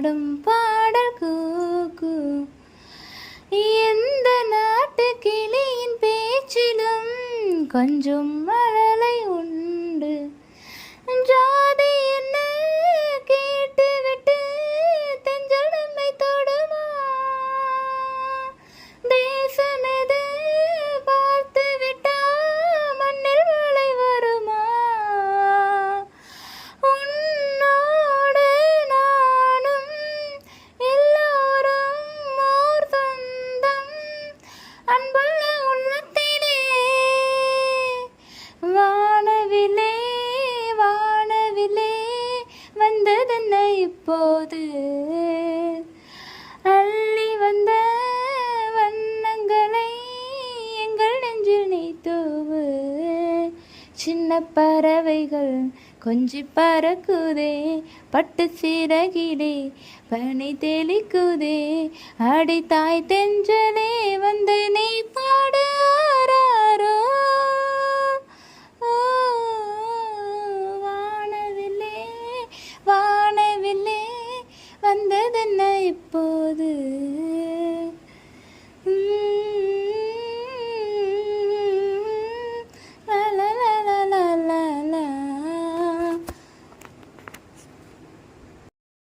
பாடும் பாடல் கூக்கு. எந்த நாட்டு கிளியின் பேச்சிலும் கொஞ்சம் மழலை உண்டு. ஜாதி என்ன கேட்டுவிட்டு தெஞ்சலமை தொடுமா? தேசமெது பார்த்து விட்டா மண்ணில் மழை வருமா? உன்னோடு நானும் எல்லோரும் ஓர் சொந்தம். அன்புள்ள உள்ளத்திலே வானவிலே வானவிலே வந்ததென்ன இப்போது? அள்ளி வந்த வண்ணங்களை எங்கள் நெஞ்சில் நீ தூவு. சின்ன பறவைகள் கொஞ்சி பறக்குதே, பட்டு சிறகிலே பனி தெளிக்குதே. அடி தாய் தென்றலே வந்து நீ பாடு.